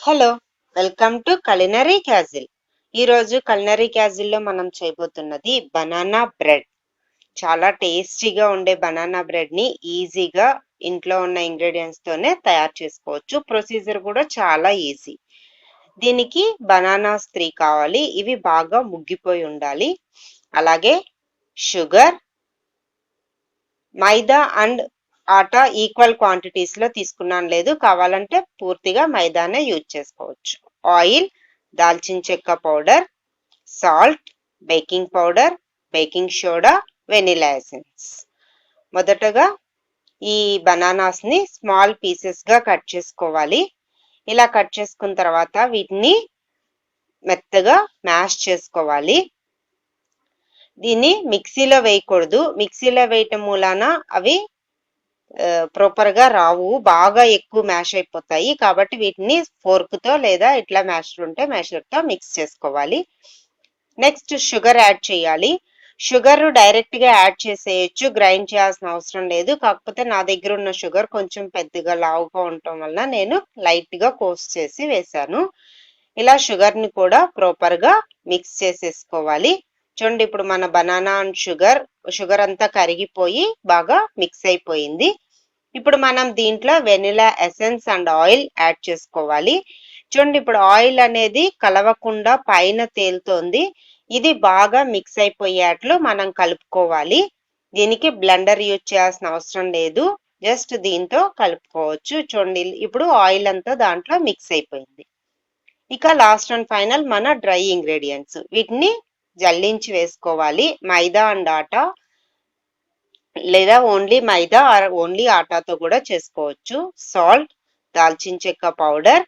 Hello, welcome to culinary castle. ఈరోజు culinary క్యాజిల్లో మనం చేయబోతున్నది banana bread. చాలా టేస్టీగా ఉండే బనానా బ్రెడ్ని ఈజీగా ఇంట్లో ఉన్న ఇంగ్రీడియంట్స్తోనే తయారు చేసుకోవచ్చు. ప్రొసీజర్ కూడా చాలా ఈజీ. దీనికి బనానాస్ 3 కావాలి. ఇవి బాగా ముగ్గిపోయి ఉండాలి. అలాగే sugar, maida and atta equal quantities లో తీసుకున్నాను. లేదు కావాలంటే పూర్తిగా మైదానే యూజ్ చేసుకోవచ్చు. ఆయిల్, దాల్చిన చెక్క powder, salt, baking powder, baking soda, vanilla essence. మొదటగా ఈ బనానాస్ ని స్మాల్ పీసెస్ గా కట్ చేసుకోవాలి. ఇలా కట్ చేసుకున్న తర్వాత వీటిని మెత్తగా మ్యాష్ చేసుకోవాలి. దీన్ని మిక్సీలో వేయకూడదు. మిక్సీలో వేయటం మూలాన అవి ప్రాపర్ గా రావు, బాగా ఎక్కువ మ్యాష్ అయిపోతాయి. కాబట్టి వీటిని ఫోర్క్ తో లేదా ఇట్లా మ్యాషర్ ఉంటే మ్యాషర్ తో మిక్స్ చేసుకోవాలి. నెక్స్ట్ షుగర్ యాడ్ చేయాలి. షుగర్ డైరెక్ట్ గా యాడ్ చేసేయచ్చు, గ్రైండ్ చేయాల్సిన అవసరం లేదు. కాకపోతే నా దగ్గర ఉన్న షుగర్ కొంచెం పెద్దగా లావుగా ఉండటం వల్ల నేను లైట్ గా కోస్ట్ చేసి వేసాను. ఇలా షుగర్ ని కూడా ప్రాపర్ గా మిక్స్ చేసేసుకోవాలి. చూడండి, ఇప్పుడు మన బనానా అండ్ షుగర్ అంతా కరిగిపోయి బాగా మిక్స్ అయిపోయింది. ఇప్పుడు మనం దీంట్లో vanilla essence and oil add చేసుకోవాలి. చూడండి, ఇప్పుడు ఆయిల్ అనేది కలవకుండా పైన తేలుతోంది. ఇది బాగా మిక్స్ అయిపోయేట్లు మనం కలుపుకోవాలి. దీనికి బ్లెండర్ యూజ్ చేయాల్సిన అవసరం లేదు, జస్ట్ దీంతో కలుపుకోవచ్చు. చూడండి, ఇప్పుడు ఆయిల్ అంతా దాంట్లో మిక్స్ అయిపోయింది. ఇక లాస్ట్ అండ్ ఫైనల్ మన డ్రై ఇంగ్రీడియంట్స్, వీటిని జల్లించి వేసుకోవాలి. మైదా అండ్ ఆటా, లేదా ఓన్లీ మైదా ఆర్ ఓన్లీ ఆటాతో కూడా చేసుకోవచ్చు. సాల్ట్, దాల్చిన చెక్క powder,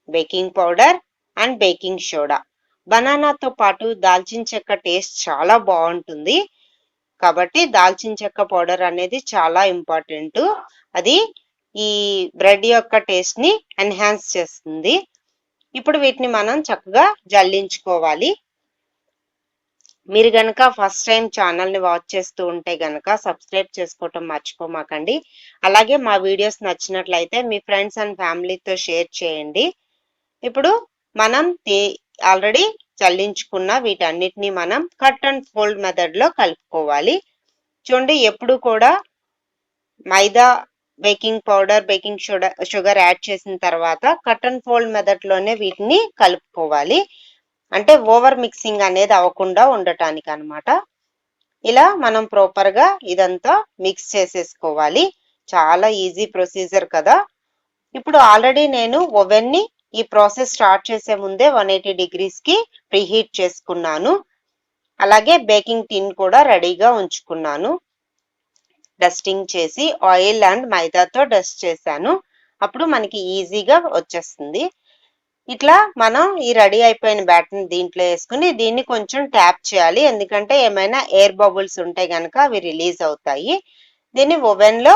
baking powder and baking soda. బనానాతో పాటు దాల్చిన చెక్క టేస్ట్ చాలా బాగుంటుంది. కాబట్టి దాల్చిన చెక్క పౌడర్ అనేది చాలా ఇంపార్టెంట్. అది ఈ బ్రెడ్ యొక్క టేస్ట్ ని ఎన్హాన్స్ చేస్తుంది. ఇప్పుడు వీటిని మనం చక్కగా జల్లించుకోవాలి. మీరు గనక ఫస్ట్ టైం ఛానల్ని వాచ్ చేస్తూ ఉంటే గనక సబ్స్క్రైబ్ చేసుకోవటం మర్చిపోమాకండి. అలాగే మా వీడియోస్ నచ్చినట్లయితే మీ ఫ్రెండ్స్ అండ్ ఫ్యామిలీతో షేర్ చేయండి. ఇప్పుడు మనం ఆల్రెడీ చల్లించుకున్న వీటన్నిటిని మనం కట్ అండ్ ఫోల్డ్ మెథడ్లో కలుపుకోవాలి. చూడండి, ఎప్పుడు కూడా maida, baking powder, baking sugar add చేసిన తర్వాత కట్ అండ్ ఫోల్డ్ మెథడ్లోనే వీటిని కలుపుకోవాలి. అంటే ఓవర్ మిక్సింగ్ అనేది అవ్వకుండా ఉండటానికి అన్నమాట. ఇలా మనం ప్రాపర్ గా ఇదంతా మిక్స్ చేసేసుకోవాలి. చాలా ఈజీ ప్రొసీజర్ కదా. ఇప్పుడు ఆల్రెడీ నేను ఓవెన్ ని ఈ ప్రాసెస్ స్టార్ట్ చేసే ముందే 180 degrees కి ప్రీహీట్ చేసుకున్నాను. అలాగే బేకింగ్ టిన్ కూడా రెడీగా ఉంచుకున్నాను. డస్టింగ్ చేసి ఆయిల్ అండ్ మైదాతో డస్ట్ చేశాను. అప్పుడు మనకి ఈజీగా వచ్చేస్తుంది. ఇట్లా మనం ఈ రెడీ అయిపోయిన బ్యాటర్ని దీంట్లో వేసుకుని దీన్ని కొంచెం ట్యాప్ చేయాలి. ఎందుకంటే ఏమైనా ఎయిర్ బబుల్స్ ఉంటే గనక అవి రిలీజ్ అవుతాయి. దీన్ని ఓవెన్ లో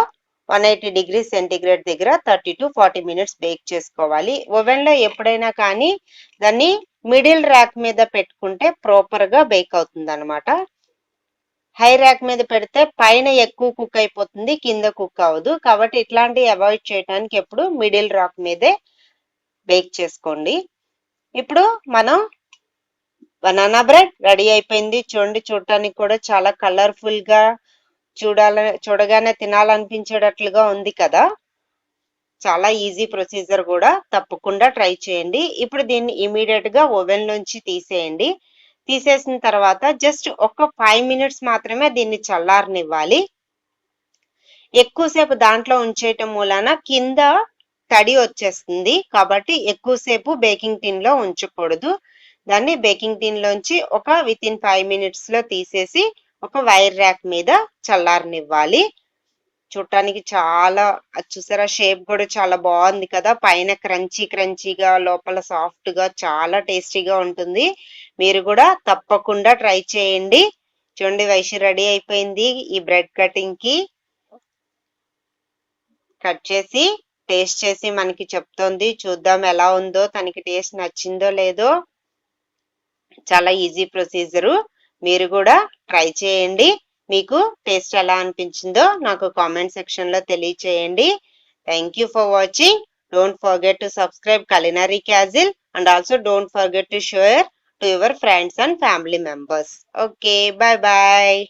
180 degrees సెంటిగ్రేడ్ దగ్గర 30 to 40 minutes బేక్ చేసుకోవాలి. ఓవెన్ లో ఎప్పుడైనా కానీ దాన్ని మిడిల్ ర్యాక్ మీద పెట్టుకుంటే ప్రాపర్ గా బేక్ అవుతుంది అనమాట. హై ర్యాక్ మీద పెడితే పైన ఎక్కువ కుక్ అయిపోతుంది, కింద కుక్ అవ్వదు. కాబట్టి ఇట్లాంటివి అవాయిడ్ చేయడానికి ఎప్పుడు మిడిల్ ర్యాక్ మీదే బేక్ చేసుకోండి. ఇప్పుడు మనం బనానా బ్రెడ్ రెడీ అయిపోయింది. చూడండి, చూడటానికి కూడా చాలా కలర్ఫుల్ గా, చూడగానే తినాలనిపించేటట్లుగా ఉంది కదా. చాలా ఈజీ ప్రొసీజర్ కూడా, తప్పకుండా ట్రై చేయండి. ఇప్పుడు దీన్ని ఇమీడియట్ గా ఓవెన్ నుంచి తీసేయండి. తీసేసిన తర్వాత జస్ట్ ఒక 5 minutes మాత్రమే దీన్ని చల్లారనివ్వాలి. ఎక్కువసేపు దాంట్లో ఉంచేయటం మూలాన కింద తడి వచ్చేస్తుంది. కాబట్టి ఎక్కువసేపు బేకింగ్ టిన్ లో ఉంచకూడదు. దాన్ని బేకింగ్ టిన్ లోంచి ఒక వితిన్ 5 minutes లో తీసేసి ఒక వైర్ ర్యాక్ మీద చల్లారనివ్వాలి. చూడటానికి చాలా, చూసారా, షేప్ కూడా చాలా బాగుంది కదా. పైన క్రంచీగా, లోపల సాఫ్ట్ గా, చాలా టేస్టీగా ఉంటుంది. మీరు కూడా తప్పకుండా ట్రై చేయండి. చూడండి, వైషి రెడీ అయిపోయింది. ఈ బ్రెడ్ కటింగ్ కి కట్ చేసి టేస్ట్ చేసి మనకి చెప్తోంది. చూద్దాం ఎలా ఉందో, తనకి టేస్ట్ నచ్చిందో లేదో. చాలా ఈజీ ప్రొసీజరు, మీరు కూడా ట్రై చేయండి. మీకు టేస్ట్ ఎలా అనిపించిందో నాకు కామెంట్ సెక్షన్ లో తెలియచేయండి. Thank you for watching. Don't forget to subscribe Culinary Castle and also don't forget to share to your friends and family members. Okay, bye bye.